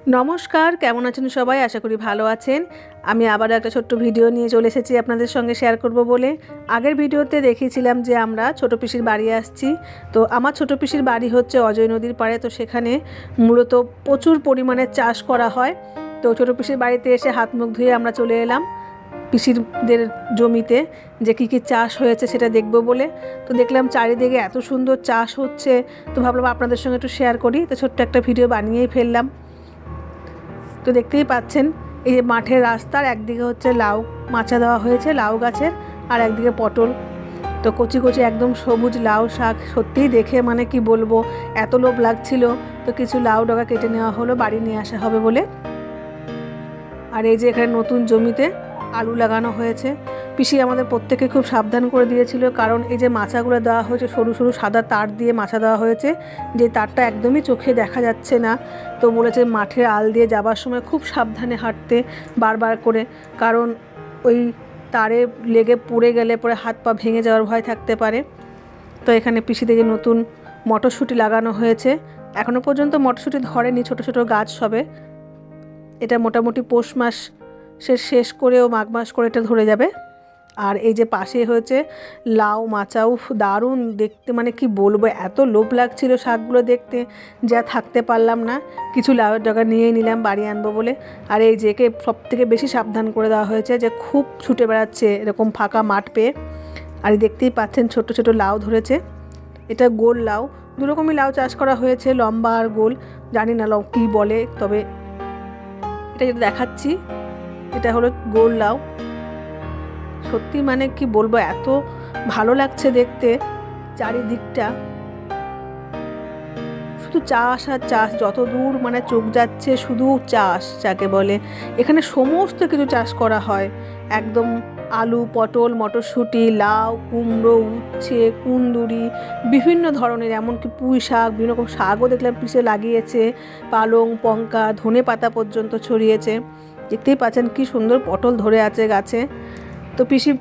নমস্কার, কেমন আছেন সবাই? আশা করি ভালো আছেন। আমি আবারও একটা ছোট্ট ভিডিও নিয়ে চলে এসেছি আপনাদের সঙ্গে শেয়ার করব বলে। আগের ভিডিওতে দেখিয়েছিলাম যে আমরা ছোটো পিসির বাড়ি আসছি। তো আমার ছোটো পিসির বাড়ি হচ্ছে অজয় নদীর পাড়ে। তো সেখানে মূলত প্রচুর পরিমাণে চাষ করা হয়। তো ছোটো পিসির বাড়িতে এসে হাত মুখ ধুয়ে আমরা চলে এলাম পিসিরদের জমিতে যে কী কী চাষ হয়েছে সেটা দেখব বলে। তো দেখলাম চারিদিকে এত সুন্দর চাষ হচ্ছে, তো ভাবলাম আপনাদের সঙ্গে একটু শেয়ার করি। তো ছোট্ট একটা ভিডিও বানিয়েই ফেললাম। তো দেখতেই পাচ্ছেন এই যে মাঠের রাস্তার একদিকে হচ্ছে লাউ মাচা দেওয়া হয়েছে লাউ গাছের, আর একদিকে পটল। তো কচি কচি একদম সবুজ লাউ শাক, সত্যিই দেখে মানে কি বলবো, এত লোভ লাগছিল। তো কিছু লাউ ডগা কেটে নেওয়া হলো, বাড়ি নিয়ে আসা হবে বলে। আর এই যে এখানে নতুন জমিতে আলু লাগানো হয়েছে। পিসি আমাদের প্রত্যেককে খুব সাবধান করে দিয়েছিল, কারণ এই যে মাচাগুলো দেওয়া হয়েছে সরু সরু সাদা তার দিয়ে মাচা দেওয়া হয়েছে, যে তারটা একদমই চোখে দেখা যাচ্ছে না। তো বলেছে মাঠের আল দিয়ে যাবার সময় খুব সাবধানে হাঁটতে, বারবার করে, কারণ ওই তারে লেগে পড়ে গেলে পরে হাত পা ভেঙে যাওয়ার ভয় থাকতে পারে। তো এখানে পিসিতে যে নতুন মটরশুঁটি লাগানো হয়েছে, এখনও পর্যন্ত মটরশুঁটি ধরেনি, ছোটো ছোটো গাছ সবে। এটা মোটামুটি পৌষ মাস শেষ করেও মাঘ মাস করে এটা ধরে যাবে। আর এই যে পাশে হয়েছে লাউ মাচাও, দারুণ দেখতে, মানে কি বলবো, এত লোভ লাগছিল শাকগুলো দেখতে, যা থাকতে পারলাম না, কিছু লাউয়ের ডগা নিয়েই নিলাম বাড়ি আনবো বলে। আর এই যে কে সব থেকে বেশি সাবধান করে দেওয়া হয়েছে, যে খুব ছুটে বেড়াচ্ছে এরকম ফাঁকা মাঠ পেয়ে। আর দেখতেই পাচ্ছেন ছোট ছোট লাউ ধরেছে, এটা গোল লাউ। দু রকমই লাউ চাষ করা হয়েছে, লম্বা আর গোল, জানি না লাউ কী বলে, তবে এটা যেটা দেখাচ্ছি এটা হলো গোল লাউ। সত্যি মানে কি বলবো, এত ভালো লাগছে দেখতে, চারিদিকটা শুধু চাষ আর চাষ, যত দূর মানে চোখ যাচ্ছে শুধু চাষ যাকে বলে। এখানে সমস্ত কিছু চাষ করা হয়, একদম আলু, পটল, মটরশুঁটি, লাউ, কুমড়ো, উচ্ছে, কুন্দুরি, বিভিন্ন ধরনের, এমনকি পুঁই শাক, বিভিন্ন রকম শাকও দেখলাম পিষে লাগিয়েছে, পালং, লঙ্কা, ধনে পাতা পর্যন্ত ছড়িয়েছে। দেখতেই পাচ্ছেন কি সুন্দর পটল ধরে আছে গাছে। তো পিসি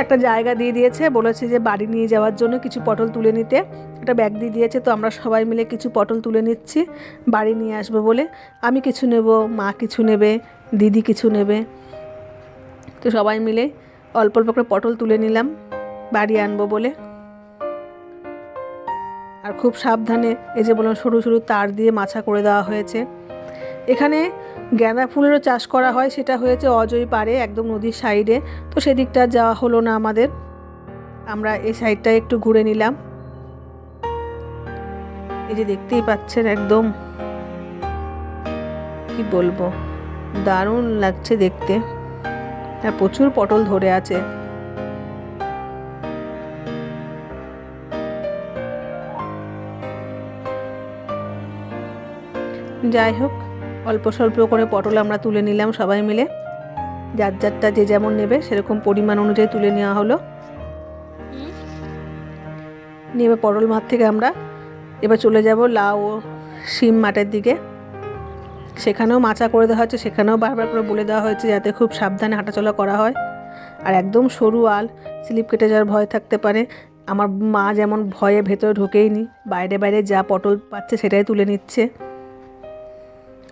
একটা জায়গা দিয়ে দিয়েছে, বলেছে যে বাড়ি নিয়ে যাওয়ার জন্য কিছু পটল তুলে নিতে, একটা ব্যাগ দিয়ে দিয়েছে। তো আমরা সবাই মিলে কিছু পটল তুলে নিচ্ছি বাড়ি নিয়ে আসবো বলে। আমি কিছু নেব, মা কিছু নেবে, দিদি কিছু নেবে। তো সবাই মিলে অল্প অল্প করে পটল তুলে নিলাম বাড়ি আনবো বলে। আর খুব সাবধানে এই যে বললাম সরু সরু তার দিয়ে মাচা করে দেওয়া হয়েছে। এখানে গাঁদা ফুলেরও চাষ করা হয়, সেটা হয়েছে অজয় পাড়ে, একদম নদীর সাইডে। তো সেদিকটা যাওয়া হলো না আমাদের, আমরা এই সাইডটা একটু ঘুরে নিলাম। এই যে দেখতেই পাচ্ছেন একদম কি বলবো, দারুণ লাগছে দেখতে, আর প্রচুর পটল ধরে আছে। যাই হোক, অল্প স্বল্প করে পটল আমরা তুলে নিলাম সবাই মিলে, যার যারটা যে যেমন নেবে সেরকম পরিমাণ অনুযায়ী তুলে নেওয়া হলো। নিয়ে পটল মাঠ থেকে আমরা এবার চলে যাব লাউ ও শিম মাঠের দিকে। সেখানেও মাচা করে দেওয়া হয়েছে, সেখানেও বারবার করে বলে দেওয়া হয়েছে যাতে খুব সাবধানে হাঁটাচলা করা হয়। আর একদম সরু আল, স্লিপ কেটে যাওয়ার ভয় থাকতে পারে। আমার মা যেমন ভয়ে ভেতরে ঢোকেই নি, বাইরে বাইরে যা পটল পাচ্ছে সেটাই তুলে নিচ্ছে।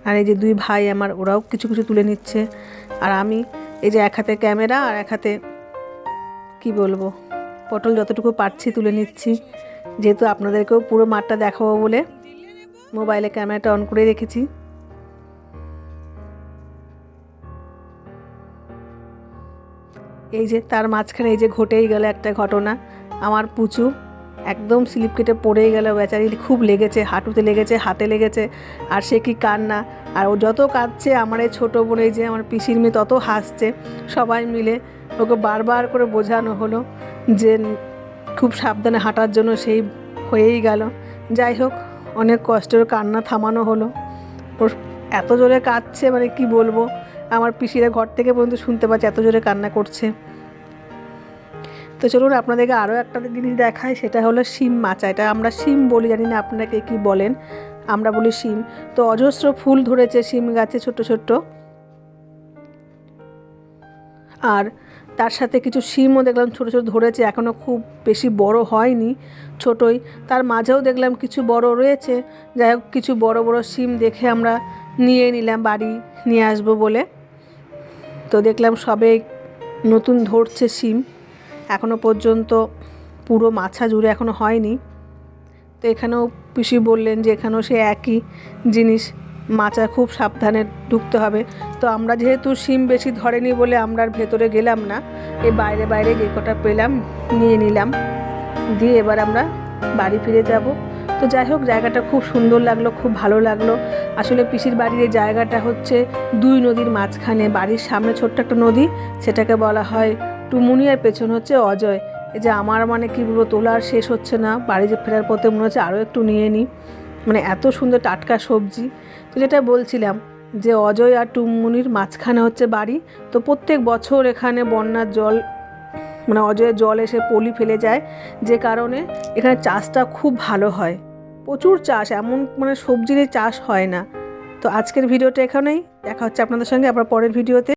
আর এই যে দুই ভাই আমার, ওরাও কিছু কিছু তুলে নিচ্ছে। আর আমি এই যে এক হাতে ক্যামেরা আর এক হাতে কি বলবো, পটল যতটুকু পারছি তুলে নিচ্ছি, যেহেতু আপনাদেরকেও পুরো মাঠটা দেখাবো বলে মোবাইলে ক্যামেরাটা অন করে রেখেছি। এই যে তার মাঝখানে এই যে ঘটেই গেল একটা ঘটনা, আমার পুচু একদম স্লিপ কেটে পড়েই গেল, বেচারি খুব লেগেছে, হাঁটুতে লেগেছে, হাতে লেগেছে, আর সে কি কান্না। আর ও যত কাঁদছে, আমার এই ছোটো বোন, এই যে আমার পিসির মেয়ে, তত হাসছে। সবাই মিলে ওকে বারবার করে বোঝানো হলো যে খুব সাবধানে হাঁটার জন্য, সেই হয়েই গেল। যাই হোক, অনেক কষ্টের কান্না থামানো হলো। ওর এত জোরে কাঁদছে মানে কি বলবো, আমার পিসিরা ঘর থেকে পর্যন্ত শুনতে পাচ্ছে, এত জোরে কান্না করছে। তো চলুন আপনাদেরকে আরও একটা জিনিস দেখায়, সেটা হলো শিম মাচা। এটা আমরা শিম বলি, জানি না আপনাকে কি বলেন, আমরা বলি শিম। তো অজস্র ফুল ধরেছে শিম গাছে, ছোট্ট ছোট্ট। আর তার সাথে কিছু শিমও দেখলাম ছোটো ছোটো ধরেছে, এখনও খুব বেশি বড় হয়নি, ছোটোই। তার মাঝেও দেখলাম কিছু বড় রয়েছে। যাই হোক, কিছু বড় বড় শিম দেখে আমরা নিয়ে নিলাম বাড়ি নিয়ে আসবো বলে। তো দেখলাম সবে নতুন ধরছে শিম, এখনও পর্যন্ত পুরো মাছা জুড়ে এখনও হয়নি। তো এখানেও পিসি বললেন যে এখানেও সে একই জিনিস, মাচা খুব সাবধানে ঢুকতে হবে। তো আমরা যেহেতু শিম বেশি ধরেনি বলে আমরা আর ভেতরে গেলাম না, এই বাইরে বাইরে যে কটা পেলাম নিয়ে নিলাম, দিয়ে এবার আমরা বাড়ি ফিরে যাব। তো যাই হোক, জায়গাটা খুব সুন্দর লাগলো, খুব ভালো লাগলো। আসলে পিসির বাড়ির এই জায়গাটা হচ্ছে দুই নদীর মাঝখানে, বাড়ির সামনে ছোট্ট একটা নদী, সেটাকে বলা হয় টুমুনি, আর পেছনে হচ্ছে অজয়। এই যে আমার মানে কী বলবো, তোলার শেষ হচ্ছে না, বাড়ি যে ফেরার পথে মনে হচ্ছে আরও একটু নিয়ে নিই, মানে এত সুন্দর টাটকা সবজি। তো যেটা বলছিলাম যে অজয় আর টুমুনির মাঝখানে হচ্ছে বাড়ি। তো প্রত্যেক বছর এখানে বন্যার জল, মানে অজয়ের জল এসে পলি ফেলে যায়, যে কারণে এখানে চাষটা খুব ভালো হয়, প্রচুর চাষ, এমন মানে সবজির চাষ হয় না। তো আজকের ভিডিওটা এখানেই, দেখা হচ্ছে আপনাদের সঙ্গে আবার পরের ভিডিওতে।